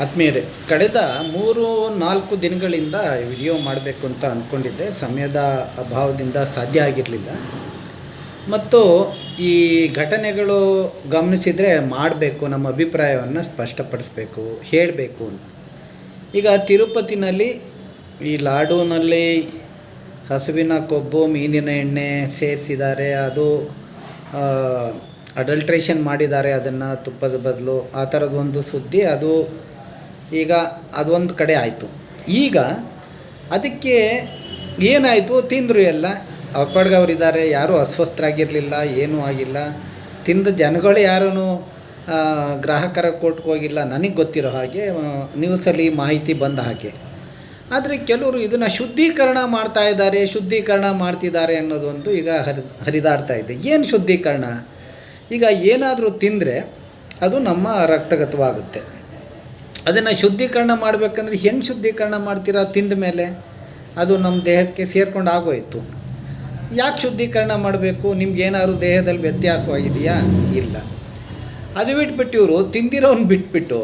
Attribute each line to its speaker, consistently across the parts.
Speaker 1: ಆತ್ಮೀಯರೇ, ಕಳೆದ 3-4 ದಿನಗಳಿಂದ ವಿಡಿಯೋ ಮಾಡಬೇಕು ಅಂತ ಅಂದ್ಕೊಂಡಿದ್ದೆ. ಸಮಯದ ಅಭಾವದಿಂದ ಸಾಧ್ಯ ಆಗಿರಲಿಲ್ಲ. ಮತ್ತು ಈ ಘಟನೆಗಳು ಗಮನಿಸಿದರೆ ಮಾಡಬೇಕು, ನಮ್ಮ ಅಭಿಪ್ರಾಯವನ್ನು ಸ್ಪಷ್ಟಪಡಿಸಬೇಕು, ಹೇಳಬೇಕು ಅಂತ. ಈಗ ತಿರುಪತಿನಲ್ಲಿ ಈ ಲಾಡೂನಲ್ಲಿ ಹಸುವಿನ ಕೊಬ್ಬು, ಮೀನಿನ ಎಣ್ಣೆ ಸೇರಿಸಿದ್ದಾರೆ. ಅದು ಅಡಲ್ಟ್ರೇಷನ್ ಮಾಡಿದ್ದಾರೆ, ಅದನ್ನು ತುಪ್ಪದ ಬದಲು. ಆ ಥರದೊಂದು ಸುದ್ದಿ ಅದು ಈಗ ಅದೊಂದು ಕಡೆ ಆಯಿತು. ಈಗ ಅದಕ್ಕೆ ಏನಾಯಿತು, ತಿಂದರು ಎಲ್ಲ. ಅಪ್ಪಡ್ಗವರಿದ್ದಾರೆ, ಯಾರೂ ಅಸ್ವಸ್ಥರಾಗಿರಲಿಲ್ಲ, ಏನೂ ಆಗಿಲ್ಲ. ತಿಂದ ಜನಗಳು ಯಾರೂ ಗ್ರಾಹಕರ ಕೋರ್ಟ್ಗೆ ಹೋಗಿಲ್ಲ, ನನಗೆ ಗೊತ್ತಿರೋ ಹಾಗೆ, ನ್ಯೂಸಲ್ಲಿ ಮಾಹಿತಿ ಬಂದ ಹಾಗೆ. ಆದರೆ ಕೆಲವರು ಇದನ್ನು ಶುದ್ಧೀಕರಣ ಶುದ್ಧೀಕರಣ ಮಾಡ್ತಿದ್ದಾರೆ ಅನ್ನೋದೊಂದು ಈಗ ಹರಿದಾಡ್ತಾ ಇದೆ. ಏನು ಶುದ್ಧೀಕರಣ? ಈಗ ಏನಾದರೂ ತಿಂದರೆ ಅದು ನಮ್ಮ ರಕ್ತಗತವಾಗುತ್ತೆ. ಅದನ್ನು ಶುದ್ಧೀಕರಣ ಮಾಡಬೇಕಂದ್ರೆ ಹೆಂಗೆ ಶುದ್ಧೀಕರಣ ಮಾಡ್ತೀರಾ? ತಿಂದ ಮೇಲೆ ಅದು ನಮ್ಮ ದೇಹಕ್ಕೆ ಸೇರ್ಕೊಂಡು ಆಗೋಯಿತು. ಯಾಕೆ ಶುದ್ಧೀಕರಣ ಮಾಡಬೇಕು? ನಿಮ್ಗೇನಾದ್ರು ದೇಹದಲ್ಲಿ ವ್ಯತ್ಯಾಸವಾಗಿದೆಯಾ? ಇಲ್ಲ. ಅದು ಬಿಟ್ಬಿಟ್ಟು ಇವರು ತಿಂದಿರೋನು ಬಿಟ್ಬಿಟ್ಟು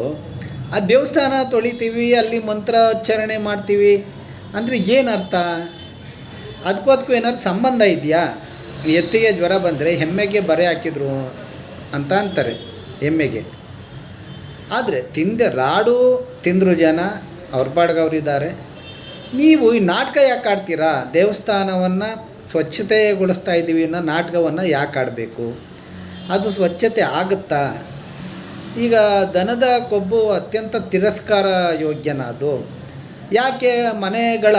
Speaker 1: ಆ ದೇವಸ್ಥಾನ ತೊಳಿತೀವಿ, ಅಲ್ಲಿ ಮಂತ್ರೋಚ್ಚಾರಣೆ ಮಾಡ್ತೀವಿ ಅಂದರೆ ಏನು ಅರ್ಥ? ಅದಕ್ಕೂ ಏನಾದ್ರು ಸಂಬಂಧ ಇದೆಯಾ? ಎತ್ತಿಗೆ ಜ್ವರ ಬಂದರೆ ಎಮ್ಮೆಗೆ ಬರೆ ಹಾಕಿದ್ರು ಅಂತ ಅಂತಾರೆ, ಎಮ್ಮೆಗೆ. ಆದರೆ ಲಾಡು ತಿಂದರು ಜನ, ಅವ್ರ ಪಾಡ್ಗವರಿದ್ದಾರೆ. ನೀವು ಈ ನಾಟಕ ಯಾಕೆ ಆಡ್ತೀರಾ? ದೇವಸ್ಥಾನವನ್ನು ಸ್ವಚ್ಛತೆಗೊಳಿಸ್ತಾ ಇದ್ದೀವಿ ಅನ್ನೋ ನಾಟಕವನ್ನು ಯಾಕೆ ಆಡಬೇಕು? ಅದು ಸ್ವಚ್ಛತೆ ಆಗುತ್ತಾ? ಈಗ ದನದ ಕೊಬ್ಬು ಅತ್ಯಂತ ತಿರಸ್ಕಾರ ಯೋಗ್ಯನ ಅದು. ಯಾಕೆ ಮನೆಗಳ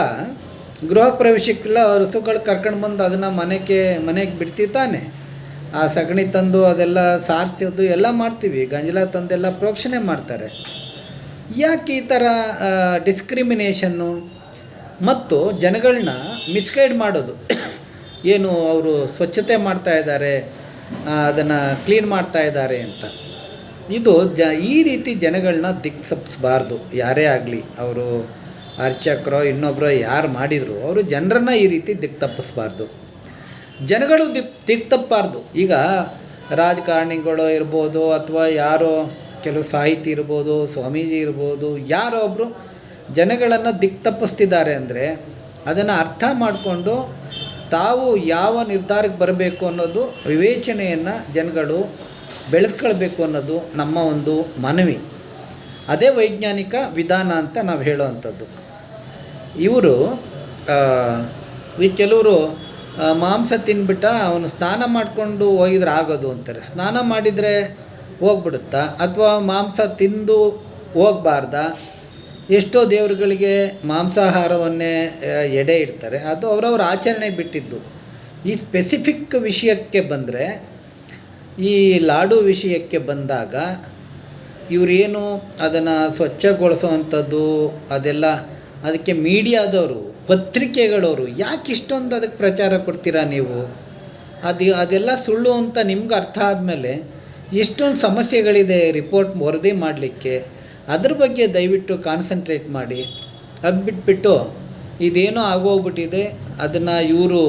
Speaker 1: ಗೃಹ ಪ್ರವೇಶಕ್ಕೆಲ್ಲ ಹಸುಗಳು ಕರ್ಕೊಂಡು ಬಂದು ಅದನ್ನು ಮನೆಗೆ ಬಿಡ್ತೀವಿ ತಾನೆ. ಆ ಸಗಣಿ ತಂದು ಅದೆಲ್ಲ ಸಾರಿಸೋದು ಎಲ್ಲ ಮಾಡ್ತೀವಿ, ಗಂಜಲ ತಂದೆಲ್ಲ ಪ್ರೋಕ್ಷಣೆ ಮಾಡ್ತಾರೆ. ಯಾಕೆ ಈ ಥರ ಡಿಸ್ಕ್ರಿಮಿನೇಷನ್ನು ಮತ್ತು ಜನಗಳನ್ನ ಮಿಸ್ಗೈಡ್ ಮಾಡೋದು? ಏನು ಅವರು ಸ್ವಚ್ಛತೆ ಮಾಡ್ತಾಯಿದ್ದಾರೆ, ಅದನ್ನು ಕ್ಲೀನ್ ಮಾಡ್ತಾಯಿದ್ದಾರೆ ಅಂತ. ಇದು ಈ ರೀತಿ ಜನಗಳನ್ನ ದಿಕ್ಸಪ್ಪಿಸಬಾರ್ದು. ಯಾರೇ ಆಗಲಿ, ಅವರು ಅರ್ಚಕರೋ ಇನ್ನೊಬ್ಬರೋ ಯಾರು ಮಾಡಿದರು, ಅವರು ಜನರನ್ನು ಈ ರೀತಿ ತಪ್ಪಿಸ್ಬಾರ್ದು. ಜನಗಳು ತಪ್ಪಾರ್ದು. ಈಗ ರಾಜಕಾರಣಿಗಳು ಇರ್ಬೋದು, ಅಥವಾ ಯಾರೋ ಕೆಲವು ಸಾಹಿತಿ ಇರ್ಬೋದು, ಸ್ವಾಮೀಜಿ ಇರ್ಬೋದು, ಯಾರೋ ಒಬ್ಬರು ಜನಗಳನ್ನು ತಪ್ಪಿಸ್ತಿದ್ದಾರೆ ಅಂದರೆ ಅದನ್ನು ಅರ್ಥ ಮಾಡಿಕೊಂಡು ತಾವು ಯಾವ ನಿರ್ಧಾರಕ್ಕೆ ಬರಬೇಕು ಅನ್ನೋದು ವಿವೇಚನೆಯನ್ನು ಜನಗಳು ಬೆಳೆಸ್ಕೊಳ್ಬೇಕು ಅನ್ನೋದು ನಮ್ಮ ಒಂದು ಮನವಿ. ಅದೇ ವೈಜ್ಞಾನಿಕ ವಿಧಾನ ಅಂತ ನಾವು ಹೇಳೋವಂಥದ್ದು. ಇವರು ಕೆಲವರು ಮಾಂಸ ತಿನ್ಬಿಟ್ಟ ಅವನು ಸ್ನಾನ ಮಾಡಿಕೊಂಡು ಹೋಗಿದ್ರೆ ಆಗೋದು ಅಂತಾರೆ. ಸ್ನಾನ ಮಾಡಿದರೆ ಹೋಗ್ಬಿಡುತ್ತಾ? ಅಥವಾ ಮಾಂಸ ತಿಂದು ಹೋಗಬಾರ್ದ? ಎಷ್ಟೋ ದೇವರುಗಳಿಗೆ ಮಾಂಸಾಹಾರವನ್ನೇ ಎಡೆ ಇಡ್ತಾರೆ. ಅದು ಅವರವ್ರ ಆಚರಣೆ ಬಿಟ್ಟಿದ್ದು. ಈ ಸ್ಪೆಸಿಫಿಕ್ ವಿಷಯಕ್ಕೆ ಬಂದರೆ, ಈ ಲಾಡು ವಿಷಯಕ್ಕೆ ಬಂದಾಗ ಇವರೇನು ಅದನ್ನು ಸ್ವಚ್ಛಗೊಳಿಸೋವಂಥದ್ದು ಅದೆಲ್ಲ, ಅದಕ್ಕೆ ಮೀಡಿಯಾದವರು, ಪತ್ರಿಕೆಗಳವರು ಯಾಕೆ ಇಷ್ಟೊಂದು ಅದಕ್ಕೆ ಪ್ರಚಾರ ಕೊಡ್ತೀರಾ ನೀವು? ಅದೆಲ್ಲ ಸುಳ್ಳು ಅಂತ ನಿಮ್ಗೆ ಅರ್ಥ ಆದಮೇಲೆ ಎಷ್ಟೊಂದು ಸಮಸ್ಯೆಗಳಿದೆ ರಿಪೋರ್ಟ್ ವರದಿ ಮಾಡಲಿಕ್ಕೆ. ಅದ್ರ ಬಗ್ಗೆ ದಯವಿಟ್ಟು ಕಾನ್ಸಂಟ್ರೇಟ್ ಮಾಡಿ. ಅದು ಬಿಟ್ಬಿಟ್ಟು ಇದೇನೋ ಆಗೋಗ್ಬಿಟ್ಟಿದೆ, ಅದನ್ನು ಇವರು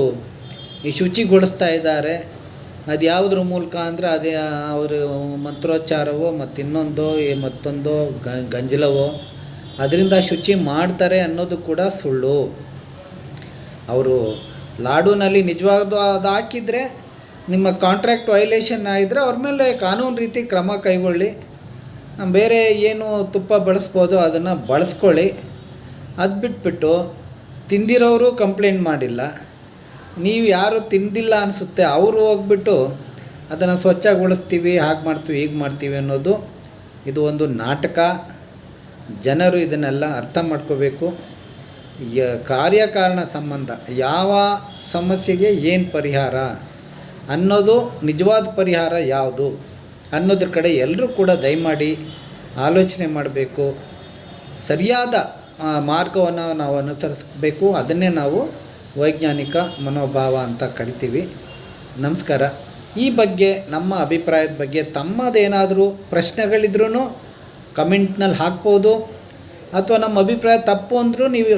Speaker 1: ಶುಚಿಗೊಳಿಸ್ತಾ ಇದ್ದಾರೆ. ಅದು ಯಾವುದ್ರ ಮೂಲಕ ಅಂದರೆ ಅದೇ ಅವರು ಮಂತ್ರೋಚ್ಚಾರವೋ ಮತ್ತೊಂದೋ ಗಂಜಲವೋ ಅದರಿಂದ ಶುಚಿ ಮಾಡ್ತಾರೆ ಅನ್ನೋದು ಕೂಡ ಸುಳ್ಳು. ಅವರು ಲಾಡೂನಲ್ಲಿ ನಿಜವಾಗ್ದು ಅದು ಹಾಕಿದರೆ, ನಿಮ್ಮ ಕಾಂಟ್ರಾಕ್ಟ್ ವೈಲೇಷನ್ ಆಗಿದ್ದರೆ ಅವ್ರ ಮೇಲೆ ಕಾನೂನು ರೀತಿ ಕ್ರಮ ಕೈಗೊಳ್ಳಿ. ಬೇರೆ ಏನು ತುಪ್ಪ ಬಳಸ್ಬೋದು ಅದನ್ನು ಬಳಸ್ಕೊಳ್ಳಿ. ಅದು ಬಿಟ್ಬಿಟ್ಟು ತಿಂದಿರೋರು ಕಂಪ್ಲೇಂಟ್ ಮಾಡಿಲ್ಲ, ನೀವು ಯಾರು ತಿಂದಿಲ್ಲ ಅನಿಸುತ್ತೆ ಅವರು ಹೋಗ್ಬಿಟ್ಟು ಅದನ್ನು ಸ್ವಚ್ಛಗೊಳಿಸ್ತೀವಿ, ಹಾಗೆ ಮಾಡ್ತೀವಿ, ಹೀಗೆ ಮಾಡ್ತೀವಿ ಅನ್ನೋದು ಇದು ಒಂದು ನಾಟಕ. ಜನರು ಇದನ್ನೆಲ್ಲ ಅರ್ಥ ಮಾಡ್ಕೋಬೇಕು. ಕಾರ್ಯಕಾರಣ ಸಂಬಂಧ, ಯಾವ ಸಮಸ್ಯೆಗೆ ಏನು ಪರಿಹಾರ ಅನ್ನೋದು, ನಿಜವಾದ ಪರಿಹಾರ ಯಾವುದು ಅನ್ನೋದ್ರ ಕಡೆ ಎಲ್ಲರೂ ಕೂಡ ದಯಮಾಡಿ ಆಲೋಚನೆ ಮಾಡಬೇಕು. ಸರಿಯಾದ ಮಾರ್ಗವನ್ನು ನಾವು ಅನುಸರಿಸಬೇಕು. ಅದನ್ನೇ ನಾವು ವೈಜ್ಞಾನಿಕ ಮನೋಭಾವ ಅಂತ ಕರಿತೀವಿ. ನಮಸ್ಕಾರ. ಈ ಬಗ್ಗೆ, ನಮ್ಮ ಅಭಿಪ್ರಾಯದ ಬಗ್ಗೆ ತಮ್ಮದೇನಾದರೂ ಪ್ರಶ್ನೆಗಳಿದ್ರೂ ಕಮೆಂಟ್ನಲ್ಲಿ ಹಾಕ್ಬೋದು. ಅಥವಾ ನಮ್ಮ ಅಭಿಪ್ರಾಯ ತಪ್ಪು ಅಂದರೂ ನೀವು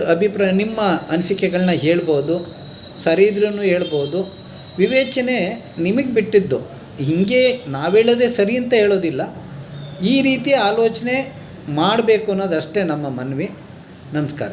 Speaker 1: ನಿಮ್ಮ ಅನಿಸಿಕೆಗಳನ್ನ ಹೇಳ್ಬೋದು. ಸರಿ ಇದ್ರೂ ಹೇಳ್ಬೋದು. ವಿವೇಚನೆ ನಿಮಗೆ ಬಿಟ್ಟಿದ್ದು. ಹೀಗೆ ನಾವೇಳೋದೇ ಸರಿ ಅಂತ ಹೇಳೋದಿಲ್ಲ. ಈ ರೀತಿಯ ಆಲೋಚನೆ ಮಾಡಬೇಕು ಅನ್ನೋದಷ್ಟೇ ನಮ್ಮ ಮನವಿ. ನಮಸ್ಕಾರ.